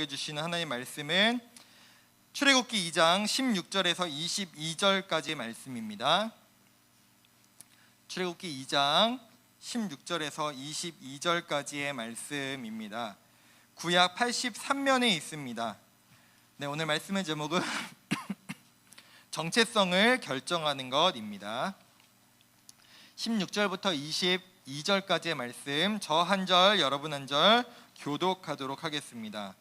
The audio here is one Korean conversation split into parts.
주시는 하나님의 말씀은 출애굽기 2장 16절에서 22절까지의 말씀입니다. 출애굽기 2장 16절에서 22절까지의 말씀입니다. 구약 83면에 있습니다. 네, 오늘 말씀의 제목은 정체성을 결정하는 것입니다. 16절부터 22절까지의 말씀, 저 한 절, 여러분 한 절 교독하도록 하겠습니다.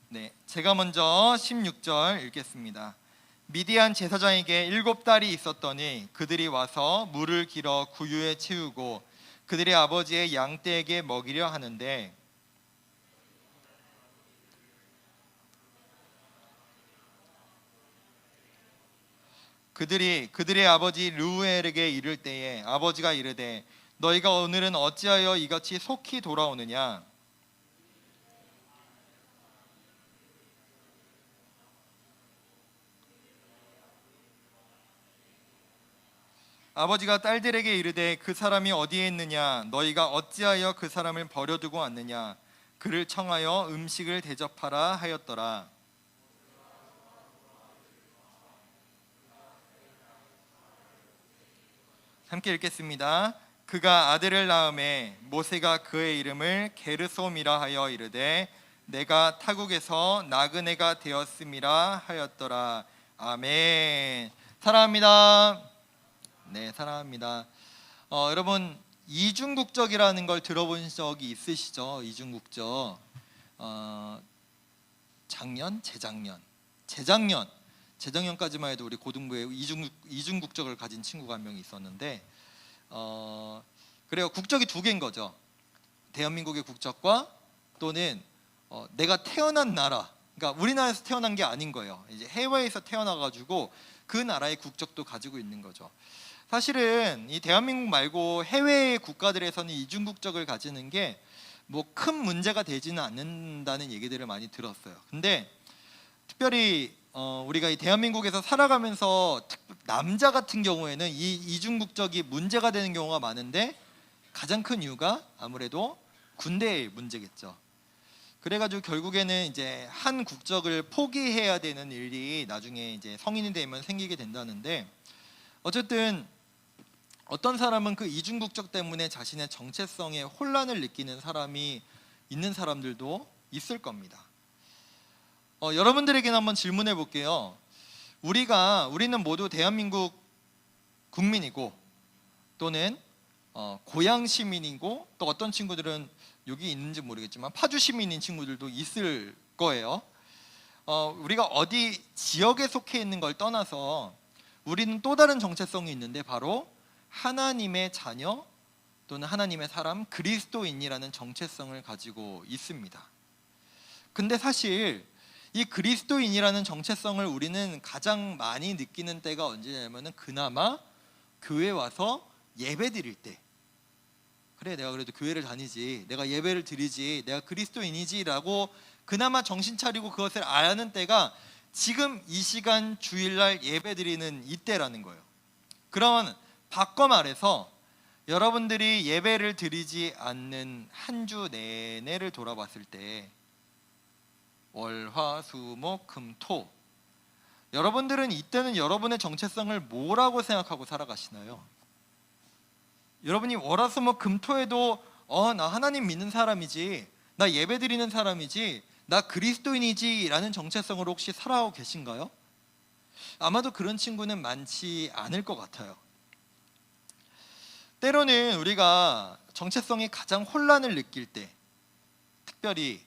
네, 제가 먼저 16절 읽겠습니다. 미디안 제사장에게 7딸이 있었더니 그들이 와서 물을 길어 구유에 채우고 그들의 아버지의 양떼에게 먹이려 하는데 그들의 아버지 르우엘에게 이를 때에 아버지가 이르되 너희가 오늘은 어찌하여 이같이 속히 돌아오느냐. 아버지가 딸들에게 이르되 그 사람이 어디에 있느냐. 너희가 어찌하여 그 사람을 버려두고 왔느냐. 그를 청하여 음식을 대접하라 하였더라. 함께 읽겠습니다. 그가 아들을 낳음에 모세가 그의 이름을 게르솜이라 하여 이르되 내가 타국에서 나그네가 되었음이라 하였더라. 아멘. 사랑합니다. 네, 사랑합니다. 여러분, 이중국적이라는 걸 들어본 적이 있으시죠? 이중국적. 작년, 재작년까지만 해도 우리 고등부에 이중국적을 가진 친구가 한 명이 있었는데, 그래요. 국적이 두 개인 거죠. 대한민국의 국적과 또는 내가 태어난 나라, 그러니까 우리나라에서 태어난 게 아닌 거예요. 이제 해외에서 태어나가지고 그 나라의 국적도 가지고 있는 거죠. 사실은 이 대한민국 말고 해외 국가들에서는 이중국적을 가지는 게 뭐 큰 문제가 되지는 않는다는 얘기들을 많이 들었어요. 근데 특별히 우리가 이 대한민국에서 살아가면서 남자 같은 경우에는 이 이중국적이 문제가 되는 경우가 많은데 가장 큰 이유가 아무래도 군대의 문제겠죠. 그래가지고 결국에는 이제 한 국적을 포기해야 되는 일이 나중에 이제 성인이 되면 생기게 된다는데, 어쨌든 어떤 사람은 그 이중국적 때문에 자신의 정체성에 혼란을 느끼는 사람이 있는 사람들도 있을 겁니다. 여러분들에게는 한번 질문해 볼게요. 우리는 모두 대한민국 국민이고 또는 고향 시민이고, 또 어떤 친구들은 여기 있는지 모르겠지만 파주 시민인 친구들도 있을 거예요. 우리가 어디 지역에 속해 있는 걸 떠나서 우리는 또 다른 정체성이 있는데 바로 하나님의 자녀 또는 하나님의 사람, 그리스도인이라는 정체성을 가지고 있습니다. 근데 사실 이 그리스도인이라는 정체성을 우리는 가장 많이 느끼는 때가 언제냐면은 그나마 교회 와서 예배 드릴 때, 그래 내가 그래도 교회를 다니지, 내가 예배를 드리지, 내가 그리스도인이지 라고 그나마 정신 차리고 그것을 아는 때가 지금 이 시간 주일날 예배 드리는 이때라는 거예요. 그러면 바꿔 말해서 여러분들이 예배를 드리지 않는 한 주 내내를 돌아봤을 때 월, 화, 수, 목, 금, 토, 여러분들은 이때는 여러분의 정체성을 뭐라고 생각하고 살아가시나요? 여러분이 월, 화, 수, 목, 금, 토에도 나 하나님 믿는 사람이지, 나 예배 드리는 사람이지, 나 그리스도인이지 라는 정체성으로 혹시 살아가고 계신가요? 아마도 그런 친구는 많지 않을 것 같아요. 때로는 우리가 정체성이 가장 혼란을 느낄 때, 특별히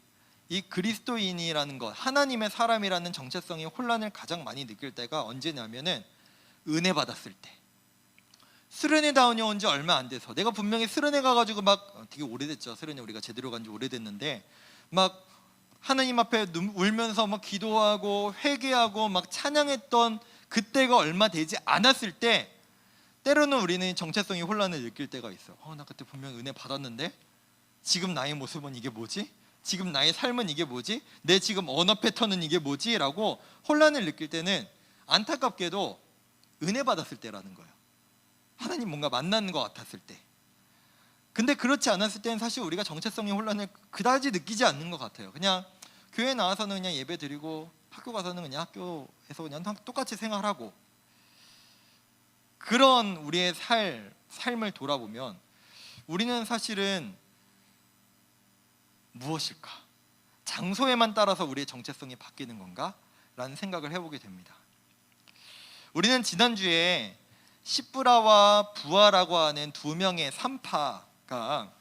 이 그리스도인이라는 것, 하나님의 사람이라는 정체성이 혼란을 가장 많이 느낄 때가 언제냐면은 은혜 받았을 때. 수련회 다녀온 지 얼마 안 돼서, 내가 분명히 수련회 가가지고 막 되게 오래됐죠. 수련회 우리가 제대로 간 지 오래됐는데 막 하나님 앞에 울면서 막 기도하고 회개하고 막 찬양했던 그때가 얼마 되지 않았을 때, 때로는 우리는 정체성이 혼란을 느낄 때가 있어. 나 그때 분명히 은혜 받았는데 지금 나의 모습은 이게 뭐지? 지금 나의 삶은 이게 뭐지? 내 지금 언어 패턴은 이게 뭐지? 라고 혼란을 느낄 때는 안타깝게도 은혜 받았을 때라는 거예요. 하나님 뭔가 만나는 것 같았을 때. 근데 그렇지 않았을 때는 사실 우리가 정체성의 혼란을 그다지 느끼지 않는 것 같아요. 그냥 교회 나와서는 그냥 예배 드리고 학교 가서는 그냥 학교에서 그냥 똑같이 생활하고, 그런 우리의 삶을 돌아보면 우리는 사실은 무엇일까? 장소에만 따라서 우리의 정체성이 바뀌는 건가? 라는 생각을 해보게 됩니다. 우리는 지난주에 시브라와 부하라고 하는 두 명의 산파가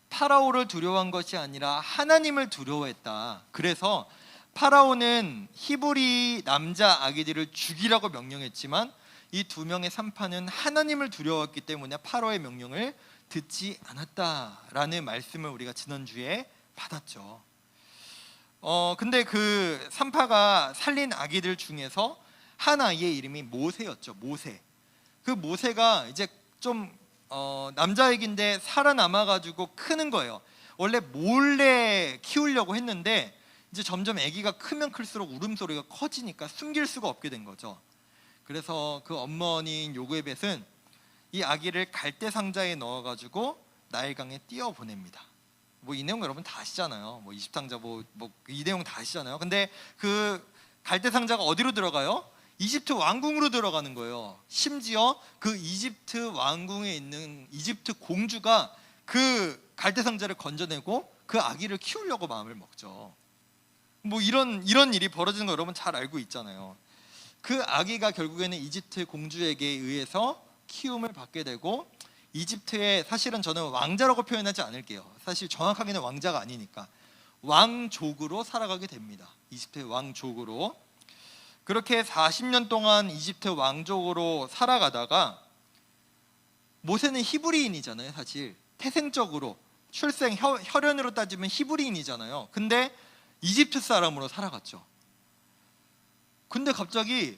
파라오를 두려워한 것이 아니라 하나님을 두려워했다. 그래서 파라오는 히브리 남자 아기들을 죽이라고 명령했지만 이 두 명의 산파는 하나님을 두려워했기 때문에 파라오의 명령을 듣지 않았다라는 말씀을 우리가 지난주에 받았죠. 근데 그 산파가 살린 아기들 중에서 한 아이의 이름이 모세였죠. 모세. 그 모세가 이제 좀 남자애기인데 살아남아가지고 크는 거예요. 원래 몰래 키우려고 했는데 이제 점점 아기가 크면 클수록 울음소리가 커지니까 숨길 수가 없게 된 거죠. 그래서 그 어머니인 요게벳은 이 아기를 갈대 상자에 넣어가지고 나일강에 띄워 보냅니다. 뭐 이 내용 여러분 다 아시잖아요. 뭐 20상자 뭐 이 내용 다 아시잖아요. 근데 그 갈대 상자가 어디로 들어가요? 이집트 왕궁으로 들어가는 거예요. 심지어 그 이집트 왕궁에 있는 이집트 공주가 그 갈대 상자를 건져내고 그 아기를 키우려고 마음을 먹죠. 뭐 이런 일이 벌어지는 거 여러분 잘 알고 있잖아요. 그 아기가 결국에는 이집트 공주에게 의해서 키움을 받게 되고, 이집트의, 사실은 저는 왕자라고 표현하지 않을게요. 사실 정확하게는 왕자가 아니니까 왕족으로 살아가게 됩니다. 이집트의 왕족으로. 그렇게 40년 동안 이집트 왕족으로 살아가다가, 모세는 히브리인이잖아요. 사실 태생적으로 출생 혈연으로 따지면 히브리인이잖아요. 근데 이집트 사람으로 살아갔죠. 근데 갑자기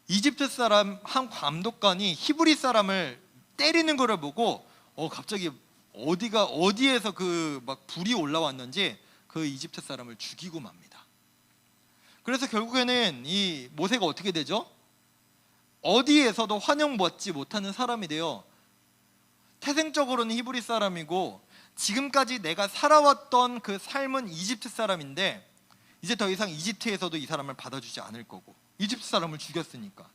이집트 사람 한 감독관이 히브리 사람을 때리는 거를 보고 갑자기 어디에서 그 막 불이 올라왔는지 그 이집트 사람을 죽이고 맙니다. 그래서 결국에는 이 모세가 어떻게 되죠? 어디에서도 환영받지 못하는 사람이 돼요. 태생적으로는 히브리 사람이고 지금까지 내가 살아왔던 그 삶은 이집트 사람인데 이제 더 이상 이집트에서도 이 사람을 받아주지 않을 거고, 이집트 사람을 죽였으니까.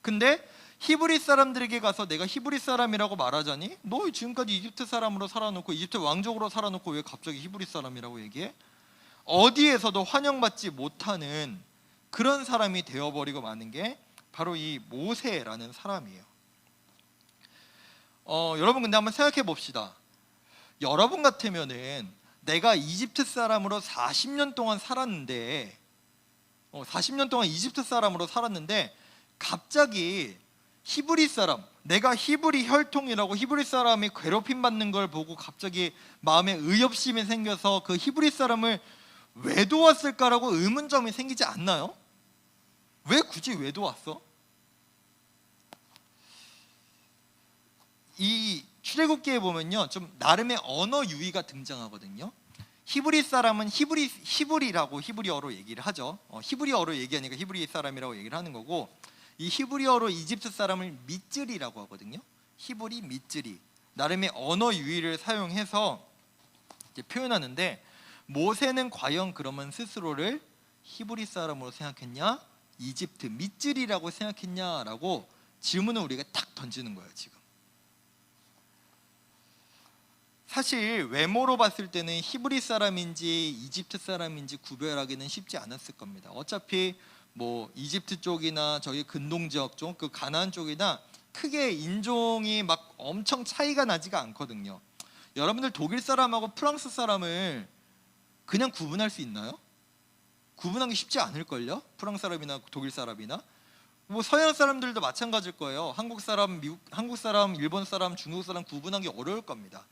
근데 히브리 사람들에게 가서 내가 히브리 사람이라고 말하자니, 너 지금까지 이집트 사람으로 살아놓고 이집트 왕족으로 살아놓고 왜 갑자기 히브리 사람이라고 얘기해? 어디에서도 환영받지 못하는 그런 사람이 되어버리고 마는 게 바로 이 모세라는 사람이에요. 여러분 근데 한번 생각해 봅시다. 여러분 같으면은 내가 이집트 사람으로 40년 동안 살았는데 40년 동안 이집트 사람으로 살았는데 갑자기 히브리 사람, 내가 히브리 혈통이라고 히브리 사람이 괴롭힘 받는 걸 보고 갑자기 마음에 의협심이 생겨서 그 히브리 사람을 왜 도왔을까라고 의문점이 생기지 않나요? 왜 굳이 왜 도왔어? 이 출애굽기에 보면요, 좀 나름의 언어 유희가 등장하거든요. 히브리 사람은 히브리라고 히브리어로 얘기를 하죠. 히브리어로 얘기하니까 히브리 사람이라고 얘기를 하는 거고, 이 히브리어로 이집트 사람을 미쯔리라고 하거든요. 히브리 미쯔리, 나름의 언어 유희를 사용해서 이제 표현하는데, 모세는 과연 그러면 스스로를 히브리 사람으로 생각했냐, 이집트 미쯔리라고 생각했냐라고 질문을 우리가 탁 던지는 거예요. 지금 사실 외모로 봤을 때는 히브리 사람인지 이집트 사람인지 구별하기는 쉽지 않았을 겁니다. 어차피 뭐 이집트 쪽이나 저기 근동 지역 쪽, 그 가나안 쪽이나 크게 인종이 막 엄청 차이가 나지가 않거든요. 여러분들 독일 사람하고 프랑스 사람을 그냥 구분할 수 있나요? 구분하기 쉽지 않을걸요? 프랑스 사람이나 독일 사람이나. 뭐 서양 사람들도 마찬가지일 거예요. 한국 사람, 한국 사람, 일본 사람, 중국 사람 구분하기 어려울 겁니다.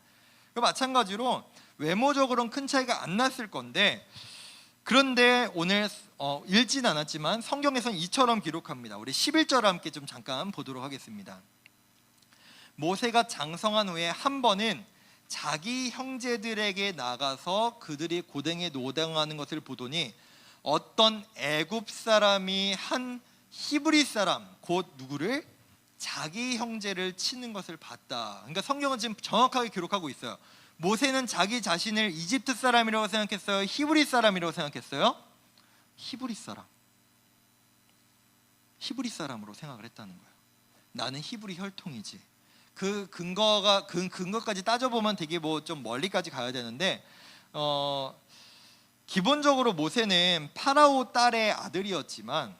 마찬가지로 외모적으로는 큰 차이가 안 났을 건데, 그런데 오늘 읽진 않았지만 성경에서는 이처럼 기록합니다. 우리 11절 함께 좀 잠깐 보도록 하겠습니다. 모세가 장성한 후에 한 번은 자기 형제들에게 나가서 그들이 고댕에 노당하는 것을 보더니 어떤 애굽 사람이 한 히브리 사람 곧 누구를 자기 형제를 치는 것을 봤다. 그러니까 성경은 지금 정확하게 기록하고 있어요. 모세는 자기 자신을 이집트 사람이라고 생각했어요? 히브리 사람이라고 생각했어요? 히브리 사람으로 생각을 했다는 거예요. 나는 히브리 혈통이지. 그 근거까지 따져보면 되게 뭐 좀 멀리까지 가야 되는데 기본적으로 모세는 파라오 딸의 아들이었지만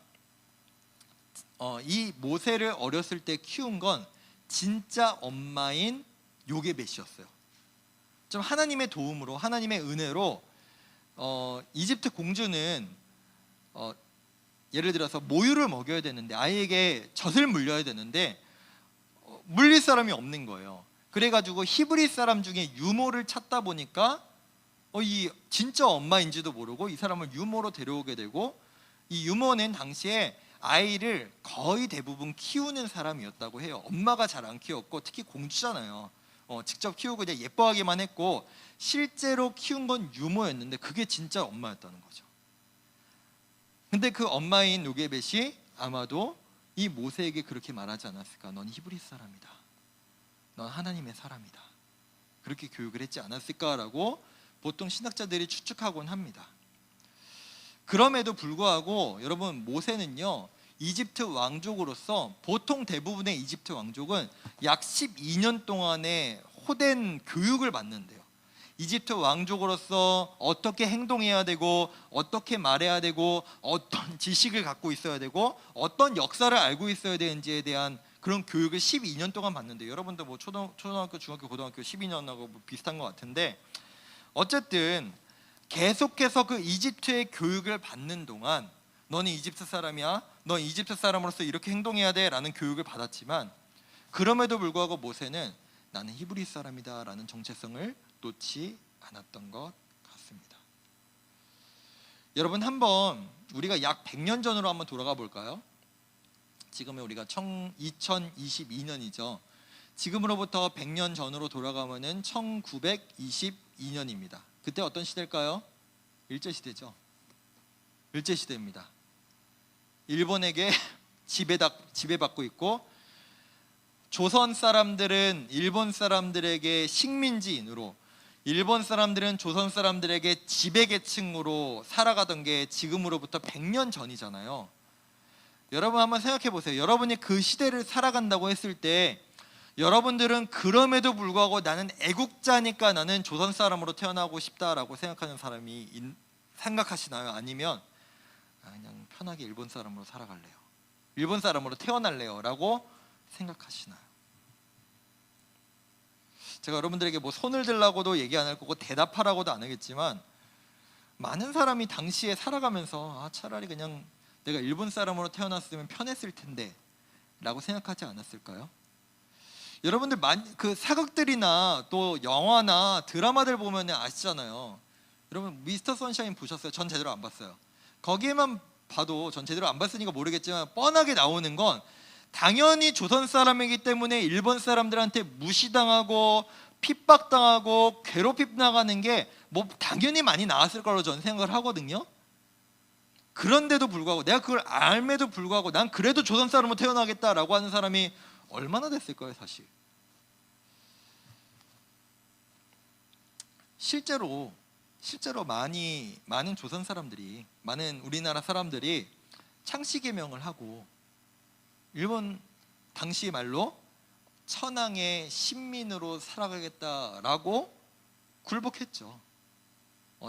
이 모세를 어렸을 때 키운 건 진짜 엄마인 요게벳이었어요. 좀 하나님의 도움으로, 하나님의 은혜로 이집트 공주는 예를 들어서 모유를 먹여야 되는데, 아이에게 젖을 물려야 되는데 물릴 사람이 없는 거예요. 그래가지고 히브리 사람 중에 유모를 찾다 보니까 이 진짜 엄마인지도 모르고 이 사람을 유모로 데려오게 되고, 이 유모는 당시에 아이를 거의 대부분 키우는 사람이었다고 해요. 엄마가 잘 안 키웠고, 특히 공주잖아요. 직접 키우고 이제 예뻐하기만 했고, 실제로 키운 건 유모였는데 그게 진짜 엄마였다는 거죠. 근데 그 엄마인 요게벳이 아마도 이 모세에게 그렇게 말하지 않았을까? 넌 히브리 사람이다. 넌 하나님의 사람이다. 그렇게 교육을 했지 않았을까라고 보통 신학자들이 추측하곤 합니다. 그럼에도 불구하고 여러분, 모세는요 이집트 왕족으로서, 보통 대부분의 이집트 왕족은 약 12년 동안의 호된 교육을 받는데요. 이집트 왕족으로서 어떻게 행동해야 되고, 어떻게 말해야 되고, 어떤 지식을 갖고 있어야 되고, 어떤 역사를 알고 있어야 되는지에 대한 그런 교육을 12년 동안 받는데, 여러분도 뭐 초등학교, 중학교, 고등학교 12년하고 뭐 비슷한 것 같은데, 어쨌든 계속해서 그 이집트의 교육을 받는 동안 너는 이집트 사람이야, 넌 이집트 사람으로서 이렇게 행동해야 돼 라는 교육을 받았지만, 그럼에도 불구하고 모세는 나는 히브리 사람이다 라는 정체성을 놓지 않았던 것 같습니다. 여러분, 한번 우리가 약 100년 전으로 한번 돌아가 볼까요? 지금은 우리가 2022년이죠. 지금으로부터 100년 전으로 돌아가면은 1922년입니다. 그때 어떤 시대일까요? 일제시대죠. 일제시대입니다. 일본에게 지배받고 있고, 조선 사람들은 일본 사람들에게 식민지인으로, 일본 사람들은 조선 사람들에게 지배계층으로 살아가던 게 지금으로부터 100년 전이잖아요. 여러분 한번 생각해 보세요. 여러분이 그 시대를 살아간다고 했을 때, 여러분들은 그럼에도 불구하고 나는 애국자니까 나는 조선 사람으로 태어나고 싶다라고 생각하는 사람이 생각하시나요? 아니면 그냥 편하게 일본 사람으로 살아갈래요, 일본 사람으로 태어날래요 라고 생각하시나요? 제가 여러분들에게 뭐 손을 들라고도 얘기 안 할 거고 대답하라고도 안 하겠지만, 많은 사람이 당시에 살아가면서 차라리 그냥 내가 일본 사람으로 태어났으면 편했을 텐데 라고 생각하지 않았을까요? 여러분들 그 사극들이나 또 영화나 드라마들 보면 아시잖아요. 여러분 미스터 선샤인 보셨어요? 전 제대로 안 봤어요. 거기에만 봐도, 전 제대로 안 봤으니까 모르겠지만 뻔하게 나오는 건 당연히 조선 사람이기 때문에 일본 사람들한테 무시당하고 핍박당하고 괴롭힘 나가는 게 뭐 당연히 많이 나왔을 거라고 저는 생각을 하거든요. 그런데도 불구하고, 내가 그걸 알매도 불구하고 난 그래도 조선 사람으로 태어나겠다라고 하는 사람이 얼마나 됐을까요, 사실? 실제로 많은 조선 사람들이, 많은 우리나라 사람들이 창씨개명을 하고 일본 당시 말로 천황의 신민으로 살아가겠다라고 굴복했죠.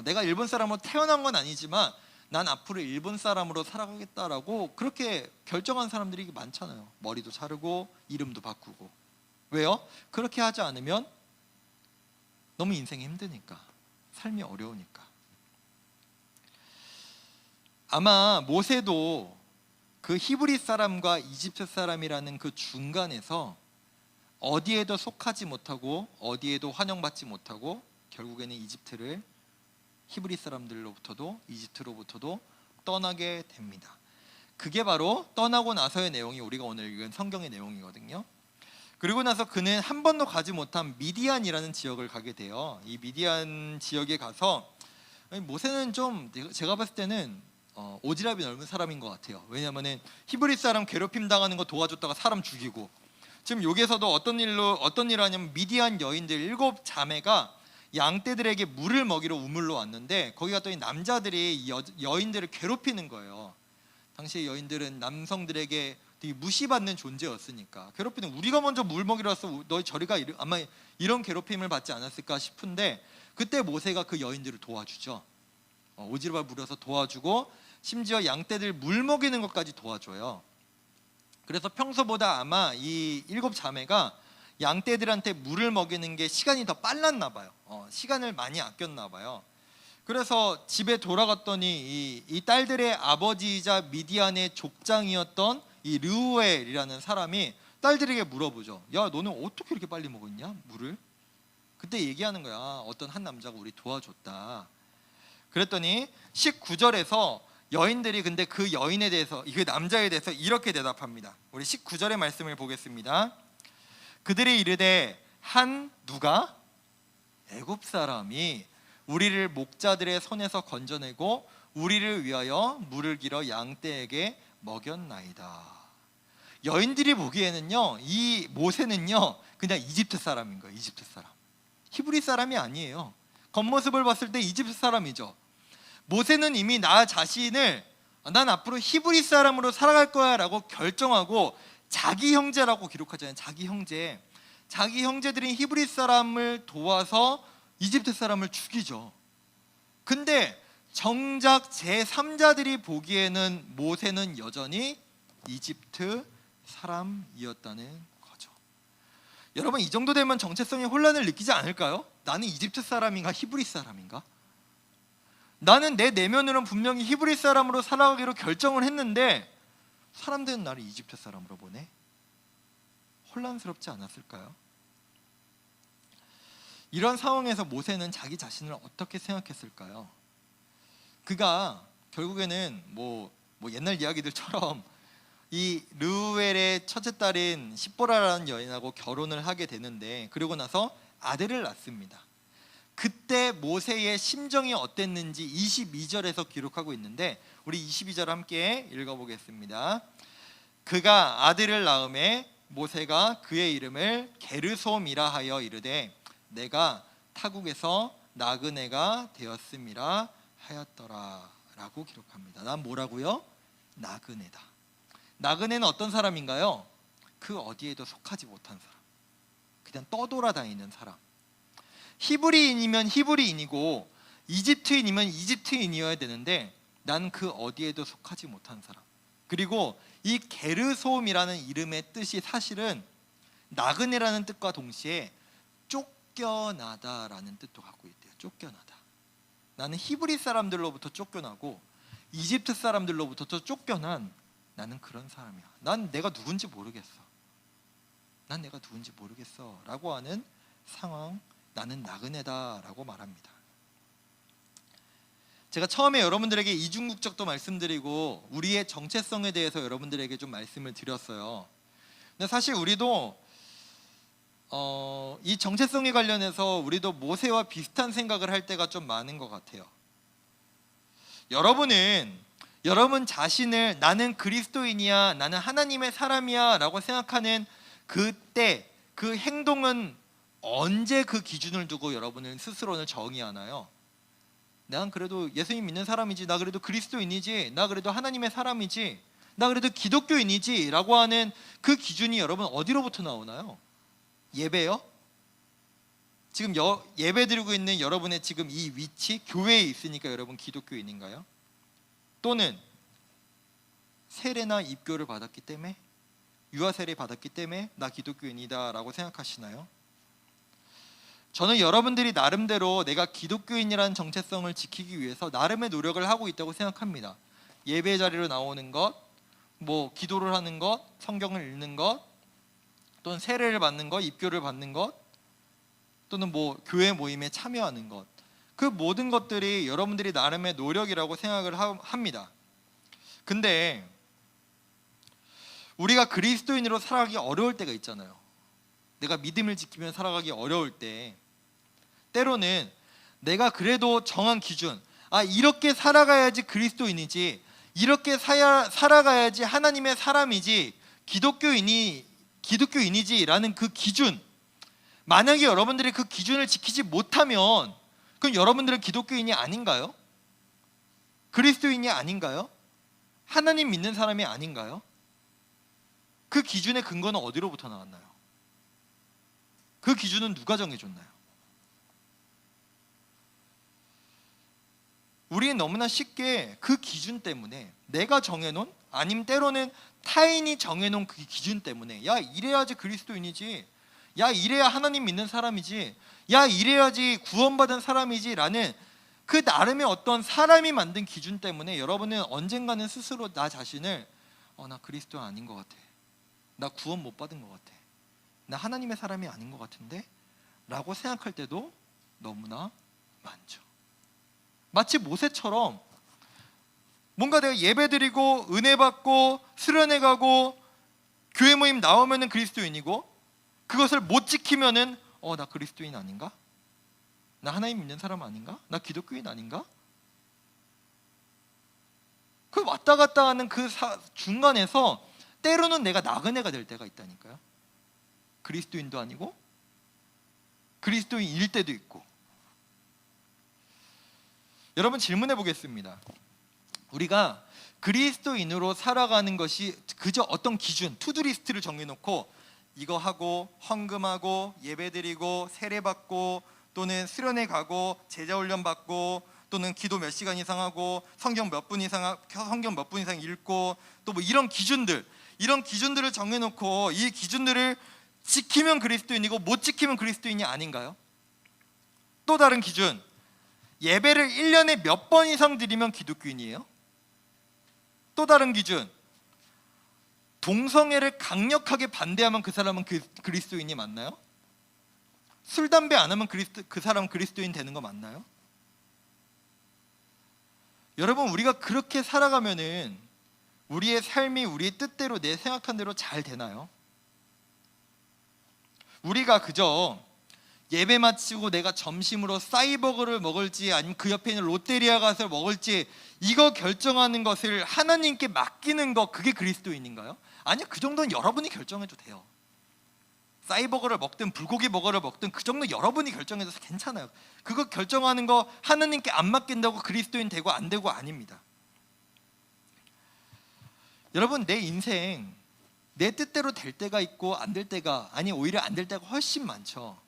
내가 일본 사람으로 태어난 건 아니지만 난 앞으로 일본 사람으로 살아가겠다라고 그렇게 결정한 사람들이 많잖아요. 머리도 자르고 이름도 바꾸고. 왜요? 그렇게 하지 않으면 너무 인생이 힘드니까, 삶이 어려우니까. 아마 모세도 그 히브리 사람과 이집트 사람이라는 그 중간에서 어디에도 속하지 못하고 어디에도 환영받지 못하고 결국에는 히브리 사람들로부터도 이집트로부터도 떠나게 됩니다. 그게 바로 떠나고 나서의 내용이 우리가 오늘 읽은 성경의 내용이거든요. 그리고 나서 그는 한 번도 가지 못한 미디안이라는 지역을 가게 돼요. 이 미디안 지역에 가서, 모세는 좀 제가 봤을 때는 오지랖이 넓은 사람인 것 같아요. 왜냐하면 히브리 사람 괴롭힘 당하는 거 도와줬다가 사람 죽이고, 지금 여기에서도 어떤 일을 하냐면 미디안 여인들 7 자매가 양떼들에게 물을 먹이러 우물로 왔는데 거기 갔더니 남자들이 여인들을 괴롭히는 거예요. 당시의 여인들은 남성들에게 되게 무시받는 존재였으니까 괴롭히는, 우리가 먼저 물 먹이러 왔어, 너희 저리 가, 아마 이런 괴롭힘을 받지 않았을까 싶은데 그때 모세가 그 여인들을 도와주죠. 오지랖을 부려서 도와주고 심지어 양떼들 물 먹이는 것까지 도와줘요. 그래서 평소보다 아마 이 7자매가 양떼들한테 물을 먹이는 게 시간이 더 빨랐나 봐요. 시간을 많이 아꼈나 봐요. 그래서 집에 돌아갔더니 이 딸들의 아버지이자 미디안의 족장이었던 이 르우엘이라는 사람이 딸들에게 물어보죠. 야, 너는 어떻게 이렇게 빨리 먹었냐, 물을? 그때 얘기하는 거야. 어떤 한 남자가 우리 도와줬다. 그랬더니 19절에서 여인들이 근데 그 여인에 대해서, 그 남자에 대해서 이렇게 대답합니다. 우리 19절의 말씀을 보겠습니다. 그들이 이르되 한 누가? 애굽 사람이 우리를 목자들의 손에서 건져내고 우리를 위하여 물을 길어 양떼에게 먹였나이다. 여인들이 보기에는요, 이 모세는요 그냥 이집트 사람인 거예요. 이집트 사람, 히브리 사람이 아니에요. 겉모습을 봤을 때 이집트 사람이죠. 모세는 이미 나 자신을 난 앞으로 히브리 사람으로 살아갈 거야 라고 결정하고 자기 형제라고 기록하잖아요. 자기 형제들인 히브리 사람을 도와서 이집트 사람을 죽이죠. 근데 정작 제3자들이 보기에는 모세는 여전히 이집트 사람이었다는 거죠. 여러분, 이 정도 되면 정체성의 혼란을 느끼지 않을까요? 나는 이집트 사람인가 히브리 사람인가? 나는 내 내면으로는 분명히 히브리 사람으로 살아가기로 결정을 했는데 사람들은 나를 이집트 사람으로 보네. 혼란스럽지 않았을까요? 이런 상황에서 모세는 자기 자신을 어떻게 생각했을까요? 그가 결국에는 뭐 옛날 이야기들처럼 이 르우엘의 첫째 딸인 십보라라는 여인하고 결혼을 하게 되는데, 그러고 나서 아들을 낳습니다. 그때 모세의 심정이 어땠는지 22절에서 기록하고 있는데 우리 22절 함께 읽어보겠습니다. 그가 아들을 낳음에 모세가 그의 이름을 게르솜이라 하여 이르되 내가 타국에서 나그네가 되었음이라 하였더라 라고 기록합니다. 난 뭐라고요? 나그네다. 나그네는 어떤 사람인가요? 그 어디에도 속하지 못한 사람, 그냥 떠돌아다니는 사람. 히브리인이면 히브리인이고 이집트인이면 이집트인이어야 되는데 난 그 어디에도 속하지 못한 사람. 그리고 이 게르솜이라는 이름의 뜻이 사실은 나그네라는 뜻과 동시에 쫓겨나다라는 뜻도 갖고 있대요. 쫓겨나다. 나는 히브리 사람들로부터 쫓겨나고 이집트 사람들로부터 쫓겨난 나는 그런 사람이야. 난 내가 누군지 모르겠어. 라고 하는 상황, 나는 나그네다라고 말합니다. 제가 처음에 여러분들에게 이중국적도 말씀드리고 우리의 정체성에 대해서 여러분들에게 좀 말씀을 드렸어요. 근데 사실 우리도 이 정체성에 관련해서 우리도 모세와 비슷한 생각을 할 때가 좀 많은 것 같아요. 여러분 자신을 나는 그리스도인이야, 나는 하나님의 사람이야 라고 생각하는 그때 그 행동은 언제 그 기준을 두고 여러분은 스스로를 정의하나요? 난 그래도 예수님 믿는 사람이지, 나 그래도 그리스도인이지, 나 그래도 하나님의 사람이지, 나 그래도 기독교인이지 라고 하는 그 기준이 여러분 어디로부터 나오나요? 예배요? 지금 예배 드리고 있는 여러분의 지금 이 위치, 교회에 있으니까 여러분 기독교인인가요? 또는 세례나 입교를 받았기 때문에, 유아 세례 받았기 때문에 나 기독교인이다 라고 생각하시나요? 저는 여러분들이 나름대로 내가 기독교인이라는 정체성을 지키기 위해서 나름의 노력을 하고 있다고 생각합니다. 예배 자리로 나오는 것, 기도를 하는 것, 성경을 읽는 것, 또는 세례를 받는 것, 입교를 받는 것, 또는 교회 모임에 참여하는 것, 그 모든 것들이 여러분들이 나름의 노력이라고 생각을 합니다. 근데 우리가 그리스도인으로 살아가기 어려울 때가 있잖아요. 내가 믿음을 지키며 살아가기 어려울 때, 때로는 내가 그래도 정한 기준, 이렇게 살아가야지 그리스도인이지, 이렇게 살아가야지 하나님의 사람이지, 기독교인이지 라는 그 기준, 만약에 여러분들이 그 기준을 지키지 못하면 그럼 여러분들은 기독교인이 아닌가요? 그리스도인이 아닌가요? 하나님 믿는 사람이 아닌가요? 그 기준의 근거는 어디로부터 나왔나요? 그 기준은 누가 정해줬나요? 우리는 너무나 쉽게 그 기준 때문에 내가 정해놓은, 아니면 때로는 타인이 정해놓은 그 기준 때문에, 야 이래야지 그리스도인이지, 야 이래야 하나님 믿는 사람이지, 야 이래야지 구원받은 사람이지 라는 그 나름의 어떤 사람이 만든 기준 때문에 여러분은 언젠가는 스스로 나 자신을 나 그리스도 아닌 것 같아, 나 구원 못 받은 것 같아, 나 하나님의 사람이 아닌 것 같은데 라고 생각할 때도 너무나 많죠. 마치 모세처럼 뭔가 내가 예배드리고 은혜 받고 수련회 가고 교회 모임 나오면은 그리스도인이고, 그것을 못 지키면은 나 그리스도인 아닌가? 나 하나님 믿는 사람 아닌가? 나 기독교인 아닌가? 그 왔다 갔다 하는 그 중간에서 때로는 내가 나그네가 될 때가 있다니까요. 그리스도인도 아니고 그리스도인일 때도 있고. 여러분 질문해 보겠습니다. 우리가 그리스도인으로 살아가는 것이 그저 어떤 기준, 투두리스트를 정해놓고 이거 하고 헌금하고 예배드리고 세례받고 또는 수련회 가고 제자훈련 받고 또는 기도 몇 시간 이상 하고 성경 몇 분 이상 읽고 또 뭐 이런 기준들을 정해놓고 이 기준들을 지키면 그리스도인이고 못 지키면 그리스도인이 아닌가요? 또 다른 기준, 예배를 1년에 몇 번 이상 드리면 기독교인이에요? 또 다른 기준, 동성애를 강력하게 반대하면 그 사람은 그리스도인이 맞나요? 술, 담배 안 하면 그 사람은 그리스도인 되는 거 맞나요? 여러분, 우리가 그렇게 살아가면은 우리의 삶이 우리의 뜻대로 내 생각한 대로 잘 되나요? 우리가 그저 예배 마치고 내가 점심으로 싸이버거를 먹을지 아니면 그 옆에 있는 롯데리아 가서 먹을지 이거 결정하는 것을 하나님께 맡기는 거, 그게 그리스도인인가요? 아니요, 그 정도는 여러분이 결정해도 돼요. 싸이버거를 먹든 불고기 버거를 먹든 그 정도 여러분이 결정해도 괜찮아요. 그거 결정하는 거 하나님께 안 맡긴다고 그리스도인 되고 안 되고 아닙니다. 여러분, 내 인생 내 뜻대로 될 때가 있고 안 될 때가, 아니 오히려 안 될 때가 훨씬 많죠.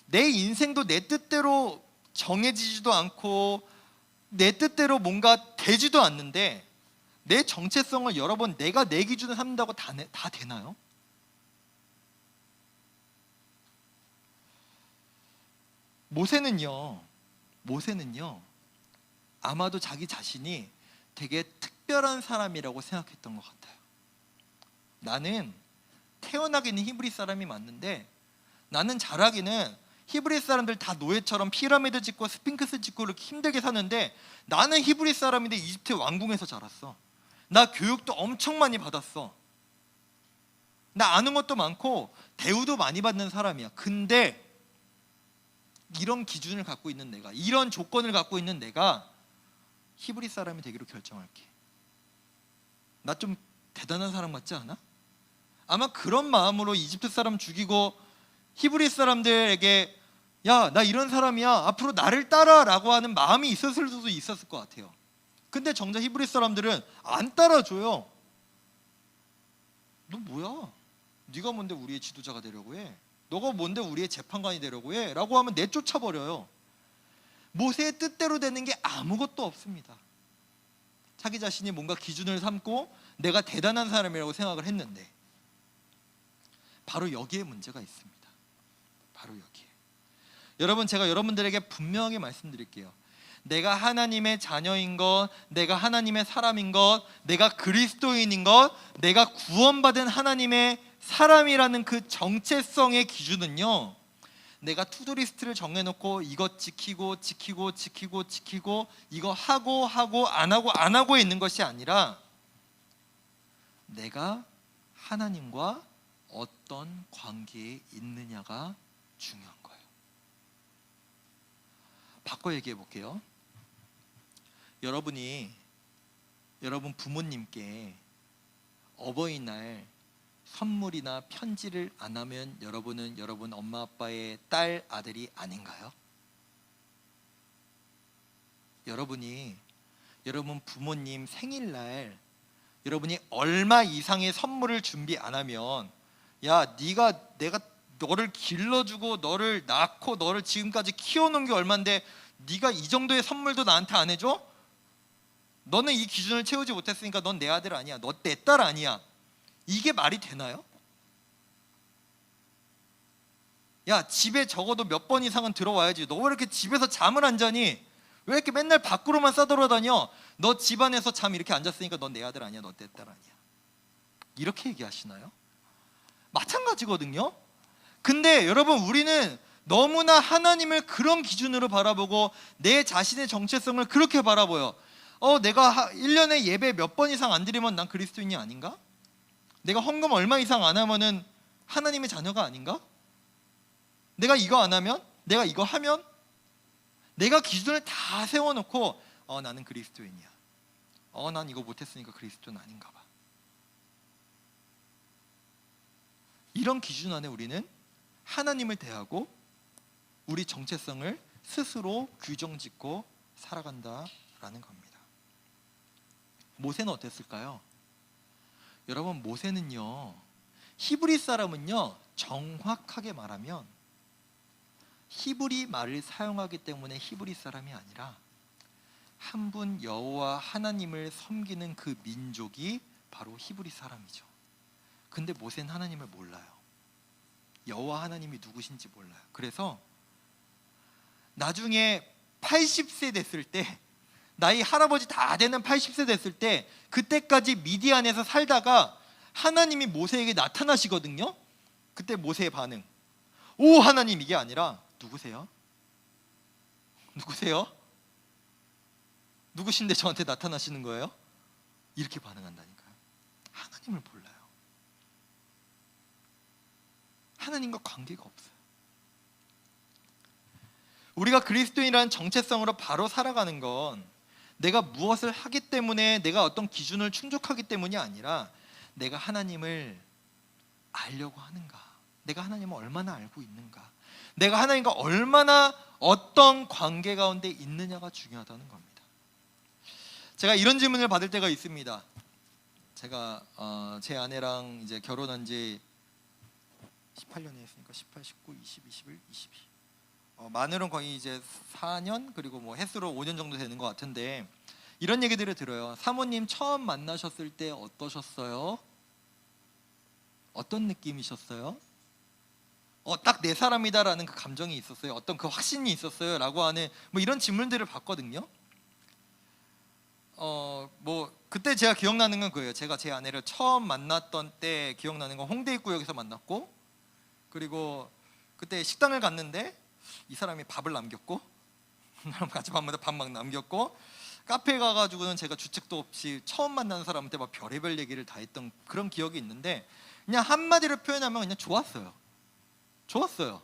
내 인생도 내 뜻대로 정해지지도 않고 내 뜻대로 뭔가 되지도 않는데 내 정체성을 여러 번 내가 내 기준을 삼는다고 다 되나요? 모세는요 아마도 자기 자신이 되게 특별한 사람이라고 생각했던 것 같아요. 나는 태어나기는 히브리 사람이 맞는데 나는 자라기는 히브리 사람들 다 노예처럼 피라미드 짓고 스핑크스 짓고 이렇게 힘들게 사는데 나는 히브리 사람인데 이집트 왕궁에서 자랐어. 나 교육도 엄청 많이 받았어. 나 아는 것도 많고 대우도 많이 받는 사람이야. 근데 이런 기준을 갖고 있는 내가, 이런 조건을 갖고 있는 내가 히브리 사람이 되기로 결정할게. 나 좀 대단한 사람 같지 않아? 아마 그런 마음으로 이집트 사람 죽이고 히브리 사람들에게 야, 나 이런 사람이야, 앞으로 나를 따라라고 하는 마음이 있었을 수도 있었을 것 같아요. 근데 정작 히브리 사람들은 안 따라줘요. 너 뭐야? 네가 뭔데 우리의 지도자가 되려고 해? 너가 뭔데 우리의 재판관이 되려고 해? 라고 하면 내쫓아버려요. 모세의 뜻대로 되는 게 아무것도 없습니다. 자기 자신이 뭔가 기준을 삼고 내가 대단한 사람이라고 생각을 했는데 바로 여기에 문제가 있습니다. 바로 여기에. 여러분, 제가 여러분들에게 분명하게 말씀드릴게요. 내가 하나님의 자녀인 것, 내가 하나님의 사람인 것, 내가 그리스도인인 것, 내가 구원받은 하나님의 사람이라는 그 정체성의 기준은요, 내가 투두리스트를 정해놓고 이것 지키고 이거 하고 안 하고 있는 것이 아니라 내가 하나님과 어떤 관계에 있느냐가 중요한 거예요. 바꿔 얘기해 볼게요. 여러분 부모님께 어버이날 선물이나 편지를 안 하면 여러분은 여러분 엄마 아빠의 딸, 아들이 아닌가요? 여러분이 여러분 부모님 생일날 여러분이 얼마 이상의 선물을 준비 안 하면, 야, 내가 너를 길러주고 너를 낳고 너를 지금까지 키워놓은 게 얼만데 네가 이 정도의 선물도 나한테 안 해줘? 너는 이 기준을 채우지 못했으니까 넌 내 아들 아니야, 너 내 딸 아니야. 이게 말이 되나요? 야, 집에 적어도 몇 번 이상은 들어와야지. 너 왜 이렇게 집에서 잠을 안 자니? 왜 이렇게 맨날 밖으로만 싸돌아다녀? 너 집안에서 잠 이렇게 안 잤으니까 넌 내 아들 아니야, 너 내 딸 아니야. 이렇게 얘기하시나요? 마찬가지거든요. 근데 여러분, 우리는 너무나 하나님을 그런 기준으로 바라보고 내 자신의 정체성을 그렇게 바라보여. 내가 1년에 예배 몇 번 이상 안 드리면 난 그리스도인이 아닌가? 내가 헌금 얼마 이상 안 하면은 하나님의 자녀가 아닌가? 내가 이거 안 하면, 내가 이거 하면, 내가 기준을 다 세워놓고 나는 그리스도인이야. 난 이거 못했으니까 그리스도는 아닌가 봐. 이런 기준 안에 우리는 하나님을 대하고 우리 정체성을 스스로 규정짓고 살아간다라는 겁니다. 모세는 어땠을까요? 여러분, 모세는요, 히브리 사람은요, 정확하게 말하면 히브리 말을 사용하기 때문에 히브리 사람이 아니라 한 분 여호와 하나님을 섬기는 그 민족이 바로 히브리 사람이죠. 근데 모세는 하나님을 몰라요. 여호와 하나님이 누구신지 몰라요. 그래서 나중에 80세 됐을 때, 나이 할아버지 다 되는 80세 됐을 때, 그때까지 미디안에서 살다가 하나님이 모세에게 나타나시거든요. 그때 모세의 반응, 오 하나님, 이게 아니라 누구세요? 누구세요? 누구신데 저한테 나타나시는 거예요? 이렇게 반응한다니까요. 하나님을 몰라요. 하나님과 관계가 없어요. 우리가 그리스도인이라는 정체성으로 바로 살아가는 건 내가 무엇을 하기 때문에, 내가 어떤 기준을 충족하기 때문이 아니라 내가 하나님을 알려고 하는가, 내가 하나님을 얼마나 알고 있는가, 내가 하나님과 얼마나 어떤 관계 가운데 있느냐가 중요하다는 겁니다. 제가 이런 질문을 받을 때가 있습니다. 제가 제 아내랑 이제 결혼한 지 18년이 했으니까 18, 19, 20, 21, 22. 만으로는 거의 이제 4년, 그리고 뭐 횟수로 5년 정도 되는 것 같은데, 이런 얘기들을 들어요. 사모님 처음 만나셨을 때 어떠셨어요? 어떤 느낌이셨어요? 딱 내 사람이다라는 그 감정이 있었어요? 어떤 그 확신이 있었어요? 라고 하는 뭐 이런 질문들을 받거든요. 뭐 그때 제가 기억나는 건 그거예요. 제가 제 아내를 처음 만났던 때 기억나는 건 홍대 입구역에서 만났고, 그리고 그때 식당을 갔는데 이 사람이 밥을 남겼고, 나랑 같이 밥 먹다 밥 막 남겼고, 카페에 가가지고는 제가 주책도 없이 처음 만나는 사람한테 막 별의별 얘기를 다 했던 그런 기억이 있는데, 그냥 한마디로 표현하면 그냥 좋았어요. 좋았어요.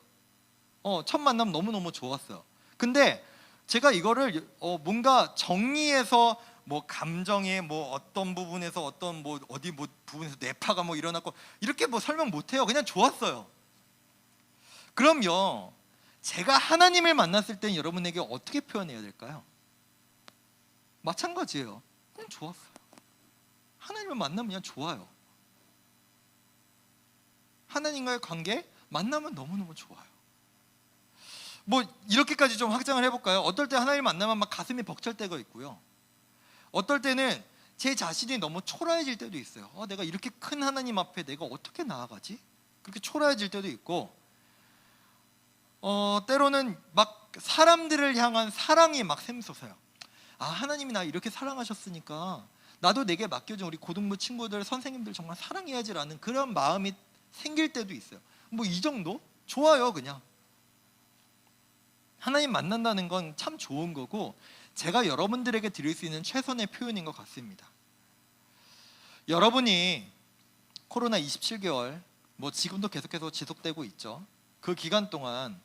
첫 만남 너무너무 좋았어요. 근데 제가 이거를 뭔가 정리해서 뭐 감정의 뭐 어떤 부분에서 어떤 뭐 어디 뭐 부분에서 뇌파가 뭐 일어났고 이렇게 뭐 설명 못해요. 그냥 좋았어요. 그럼요, 제가 하나님을 만났을 땐 여러분에게 어떻게 표현해야 될까요? 마찬가지예요. 그냥 좋았어요. 하나님을 만나면 그냥 좋아요. 하나님과의 관계 만나면 너무너무 좋아요. 뭐 이렇게까지 좀 확장을 해볼까요? 어떨 때 하나님 만나면 막 가슴이 벅찰 때가 있고요, 어떨 때는 제 자신이 너무 초라해질 때도 있어요. 내가 이렇게 큰 하나님 앞에 내가 어떻게 나아가지? 그렇게 초라해질 때도 있고, 때로는 막 사람들을 향한 사랑이 막 샘솟아요. 하나님이 나 이렇게 사랑하셨으니까 나도 내게 맡겨준 우리 고등부 친구들, 선생님들 정말 사랑해야지라는 그런 마음이 생길 때도 있어요. 뭐 이 정도? 좋아요. 그냥 하나님 만난다는 건 참 좋은 거고, 제가 여러분들에게 드릴 수 있는 최선의 표현인 것 같습니다. 여러분이 코로나 27개월, 뭐 지금도 계속해서 지속되고 있죠. 그 기간 동안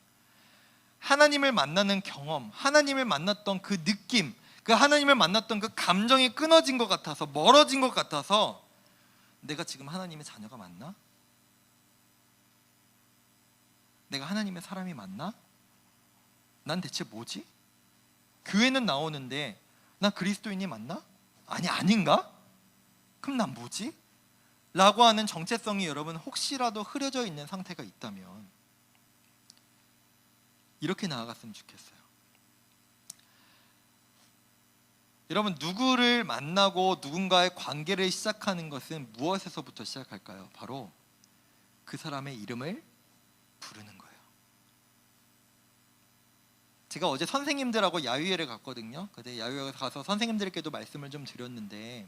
하나님을 만나는 경험, 하나님을 만났던 그 느낌, 그 하나님을 만났던 그 감정이 끊어진 것 같아서, 멀어진 것 같아서 내가 지금 하나님의 자녀가 맞나? 내가 하나님의 사람이 맞나? 난 대체 뭐지? 교회는 나오는데 나 그리스도인이 맞나? 아니, 아닌가? 그럼 난 뭐지? 라고 하는 정체성이 여러분 혹시라도 흐려져 있는 상태가 있다면 이렇게 나아갔으면 좋겠어요. 여러분, 누구를 만나고 누군가의 관계를 시작하는 것은 무엇에서부터 시작할까요? 바로 그 사람의 이름을 부르는 거예요. 제가 어제 선생님들하고 야유회를 갔거든요. 근데 야유회 가서 선생님들께도 말씀을 좀 드렸는데,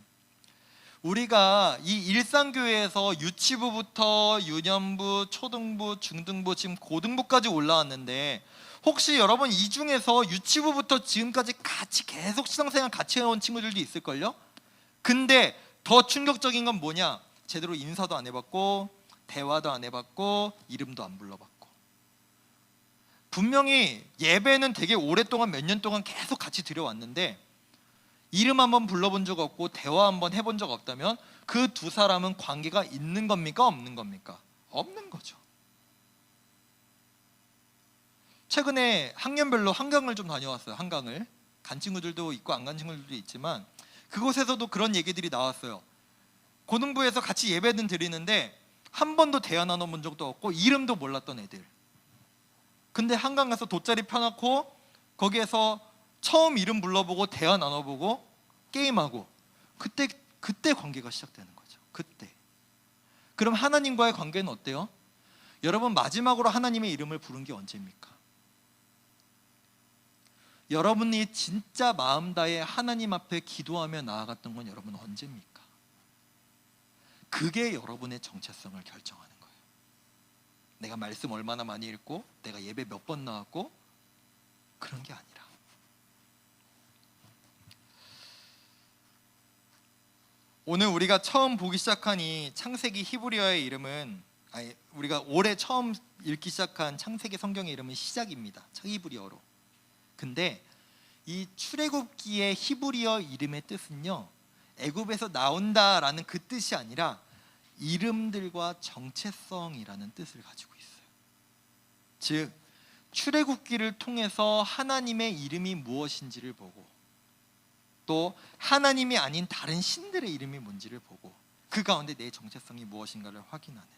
우리가 이 일상교회에서 유치부부터 유년부, 초등부, 중등부, 지금 고등부까지 올라왔는데, 혹시 여러분 이 중에서 유치부부터 지금까지 같이 계속 신앙생활 같이 해온 친구들도 있을걸요? 근데 더 충격적인 건 뭐냐? 제대로 인사도 안 해봤고 대화도 안 해봤고 이름도 안 불러봤고, 분명히 예배는 되게 오랫동안 몇 년 동안 계속 같이 드려왔는데 이름 한번 불러본 적 없고 대화 한번 해본 적 없다면 그 두 사람은 관계가 있는 겁니까? 없는 겁니까? 없는 거죠. 최근에 학년별로 한강을 좀 다녀왔어요. 한강을 간 친구들도 있고 안 간 친구들도 있지만 그곳에서도 그런 얘기들이 나왔어요. 고등부에서 같이 예배는 드리는데 한 번도 대화 나눠본 적도 없고 이름도 몰랐던 애들. 근데 한강 가서 돗자리 펴놓고 거기에서 처음 이름 불러보고 대화 나눠보고 게임하고 그때 관계가 시작되는 거죠. 그때. 그럼 하나님과의 관계는 어때요? 여러분, 마지막으로 하나님의 이름을 부른 게 언제입니까? 여러분이 진짜 마음 다해 하나님 앞에 기도하며 나아갔던 건 여러분 언제입니까? 그게 여러분의 정체성을 결정하는 거예요. 내가 말씀 얼마나 많이 읽고 내가 예배 몇 번 나왔고 그런 게 아니라, 오늘 우리가 처음 보기 시작한 이 창세기 히브리어의 이름은, 우리가 올해 처음 읽기 시작한 창세기 성경의 이름은 시작입니다. 히브리어로. 근데 이 출애굽기의 히브리어 이름의 뜻은요, 애굽에서 나온다라는 그 뜻이 아니라 이름들과 정체성이라는 뜻을 가지고 있어요. 즉, 출애굽기를 통해서 하나님의 이름이 무엇인지를 보고 또 하나님이 아닌 다른 신들의 이름이 뭔지를 보고 그 가운데 내 정체성이 무엇인가를 확인하는.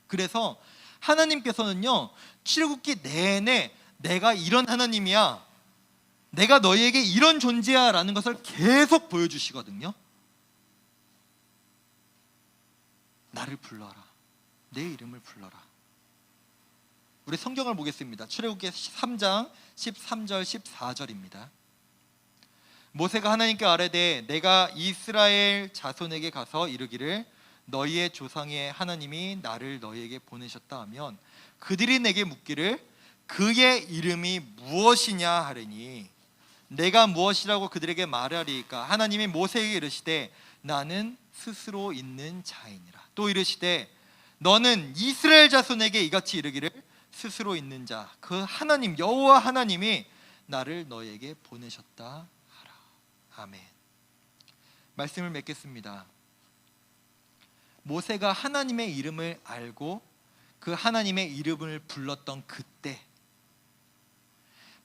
그래서 하나님께서는요, 출애굽기 내내 내가 이런 하나님이야, 내가 너희에게 이런 존재야 라는 것을 계속 보여주시거든요. 나를 불러라, 내 이름을 불러라. 우리 성경을 보겠습니다. 출애굽기 3장 13절 14절입니다. 모세가 하나님께 아뢰되 내가 이스라엘 자손에게 가서 이르기를 너희의 조상의 하나님이 나를 너희에게 보내셨다 하면 그들이 내게 묻기를 그의 이름이 무엇이냐 하리니 내가 무엇이라고 그들에게 말하리이까? 하나님이 모세에게 이르시되 나는 스스로 있는 자이니라. 또 이르시되 너는 이스라엘 자손에게 이같이 이르기를 스스로 있는 자 그 하나님 여호와 하나님이 나를 너희에게 보내셨다 하라. 아멘. 말씀을 맺겠습니다. 모세가 하나님의 이름을 알고 그 하나님의 이름을 불렀던 그때,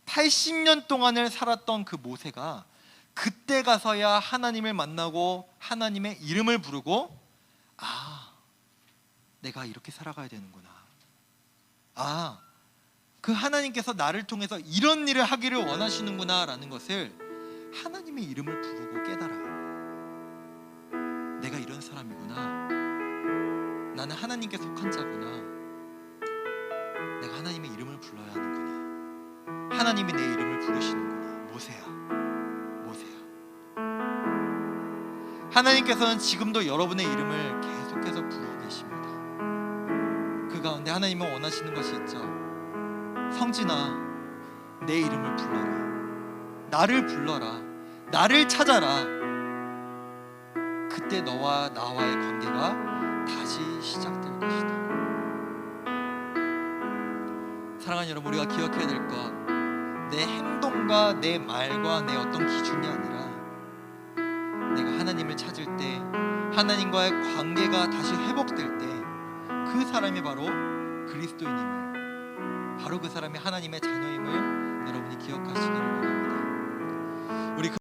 80년 동안을 살았던 그 모세가 그때 가서야 하나님을 만나고 하나님의 이름을 부르고, 내가 이렇게 살아가야 되는구나, 그 하나님께서 나를 통해서 이런 일을 하기를 원하시는구나 라는 것을 하나님의 이름을 부르고 깨달아요. 내가 이런 사람이구나, 나는 하나님께 속한 자구나, 내가 하나님의 이름을 불러야 하는구나, 하나님이 내 이름을 부르시는구나. 모세야, 모세야. 하나님께서는 지금도 여러분의 이름을 계속해서 부르고 계십니다. 그 가운데 하나님은 원하시는 것이 있죠. 성진아, 내 이름을 불러라, 나를 불러라, 나를 찾아라. 그때 너와 나와의 관계가 다시 시작될 것이다. 사랑하는 여러분, 우리가 기억해야 될 것, 내 행동과 내 말과 내 어떤 기준이 아니라 내가 하나님을 찾을 때, 하나님과의 관계가 다시 회복될 때 그 사람이 바로 그리스도인임을 바로 그 사람이 하나님의 자녀임을 여러분이 기억하시기를 원합니다.